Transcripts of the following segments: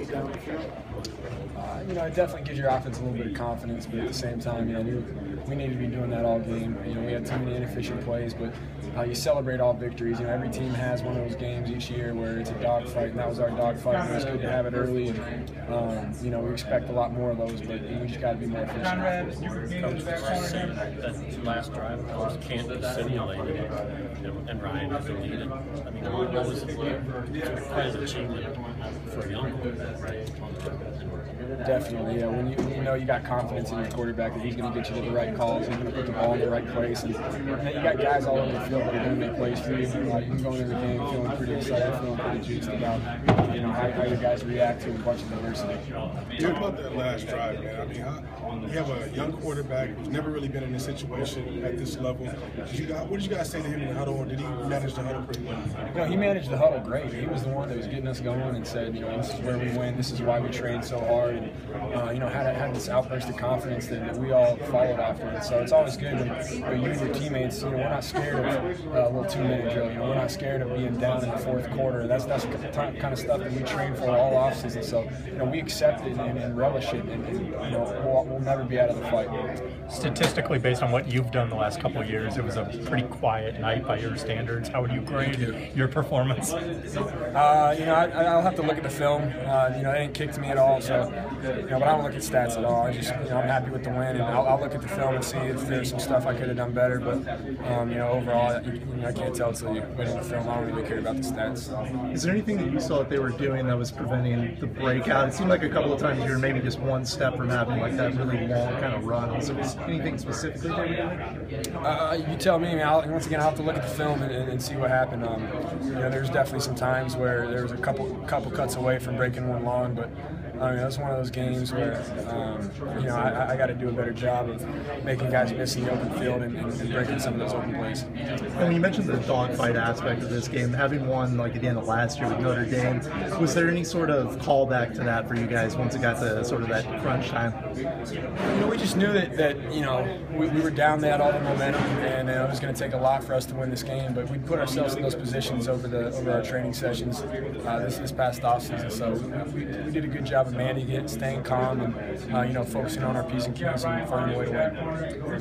get down the field? It definitely gives your offense a little bit of confidence, but at the same time, we need to be doing that all game. We had too many inefficient plays, but you celebrate all victories. Every team has one of those games each year where it's a dogfight, and that was our dogfight. It was good to have it early, and we expect a lot more of those, but we just got to be more efficient. Coach, that last drive, of course, Kansas simulated it, and Ryan was the lead. I mean, what was it like? Quite an achievement for a young quarterback, right? Definitely, yeah. When you know you got confidence in your quarterback that he's going to get you to the right calls, he's going to put the ball in the right place, and then you got guys all over the field that are going to make plays for you. You can go into the game feeling pretty excited, feeling pretty juiced about how your guys react to a bunch of adversity. Talk about that last drive, man. I mean, you have a young quarterback who's never really been in this situation at this level. What did you guys say to him in the huddle, or did he manage the huddle pretty well? He managed the huddle great. He was the one that was getting us going and said, this is where we win, this is why we train so hard, and had this outburst of confidence that we all followed after it. So it's always good when you and your teammates, we're not scared of a little 2-minute drill. We're not scared of being down in the fourth quarter. That's the kind of stuff that we train for all offseason. So we accept it and relish it, and we'll never be out of the fight. Statistically, based on what you've done the last couple of years, it was a pretty quiet night by your standards. How would you grade your performance? I'll have to look at the film. They didn't kick to me at all, so but I don't look at stats at all. I'm happy with the win, and I'll look at the film and see if there's some stuff I could have done better. But overall, I can't tell until you win the film. I don't really care about the stats. Is there anything that you saw that they were doing that was preventing the breakout? It seemed like a couple of times you were maybe just one step from having like that really long kind of run. Was there anything specifically they were doing? You tell me. Once again, I'll have to look at the film and see what happened. There's definitely some times where there was a couple cuts away from breaking one long, but that's one of those games where I got to do a better job of making guys miss in the open field and breaking some of those open plays. And when you mentioned the dogfight aspect of this game, having won like at the end of last year with Notre Dame, was there any sort of callback to that for you guys once it got to sort of that crunch time? We just knew that we were down there, all the momentum, and it was going to take a lot for us to win this game. But we put ourselves in those positions over our training sessions this past offseason. So we did a good job of managing it, staying calm, and focusing on our P's and Q's and finding a way to win.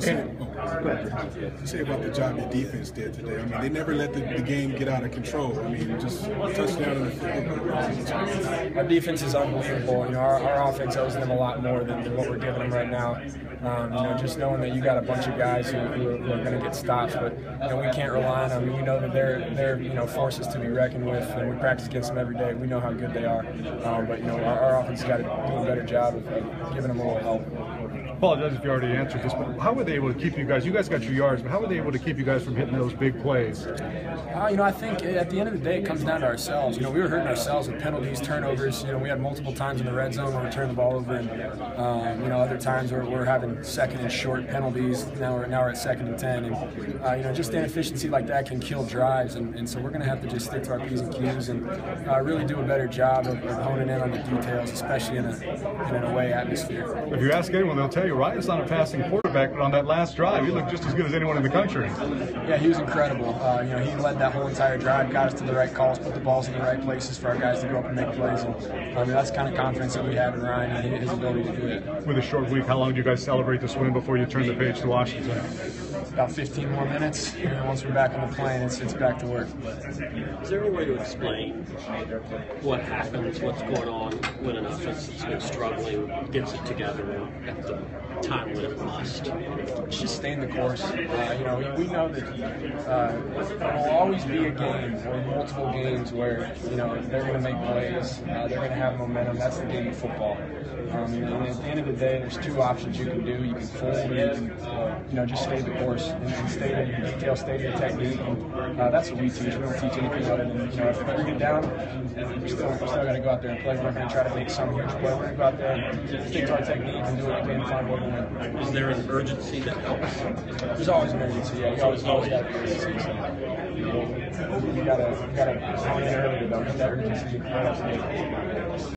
Say about the job your defense did today. I mean, they never let the game get out of control. I mean, just touchdown in the field. Our defense is unbelievable. Our offense owes them a lot more than what we're giving them right now. Just knowing that you got a bunch of guys who are going to get stops, but we can't rely on them. We know that they're forces to be reckoned with, and we practice against them every day. We know how good they are, but our offense has got to do a better job of giving them a little help. Apologize if you already answered this, but how were they able to keep you guys? You guys got your yards, but how were they able to keep you guys from hitting those big plays? I think at the end of the day, it comes down to ourselves. We were hurting ourselves with penalties, turnovers. We had multiple times in the red zone where we turned the ball over, and other times where we're having second and short penalties. Now we're at 2nd and 10, and just inefficiency like that can kill drives. And so we're going to have to just stick to our P's and Q's and really do a better job of honing in on the details, especially in an away atmosphere. If you ask anyone, they'll tell you Ryan's not a passing quarterback, but on that last drive, he looked just as good as anyone in the country. Yeah, he was incredible. He led that whole entire drive, got us to the right calls, put the balls in the right places for our guys to go up and make plays. And that's the kind of confidence that we have in Ryan and his ability to do it. With a short week, how long do you guys celebrate this win before you turn the page to Washington? About 15 more minutes, and once we're back on the plane, it's back to work. Is there a way to explain what happens, what's going on when an offense is struggling, gets it together at the time when it must? It's just stay in the course. We know that there will always be a game or multiple games where they're going to make plays, they're going to have momentum. That's the game of football. And at the end of the day, there's two options you can do. You can fold, or you can just stay the course and stay in your detail, stay in your technique. And that's what we teach. We don't teach anything other than if we get down, we still got to go out there and play. We're not going to try to make some huge play. We're going to go out there and stick to our technique and do what we can and find a way to win. Is there an urgency that helps? There's always an urgency. Yeah, you always got to be urgency. So you got to hone in early to get that urgency right up to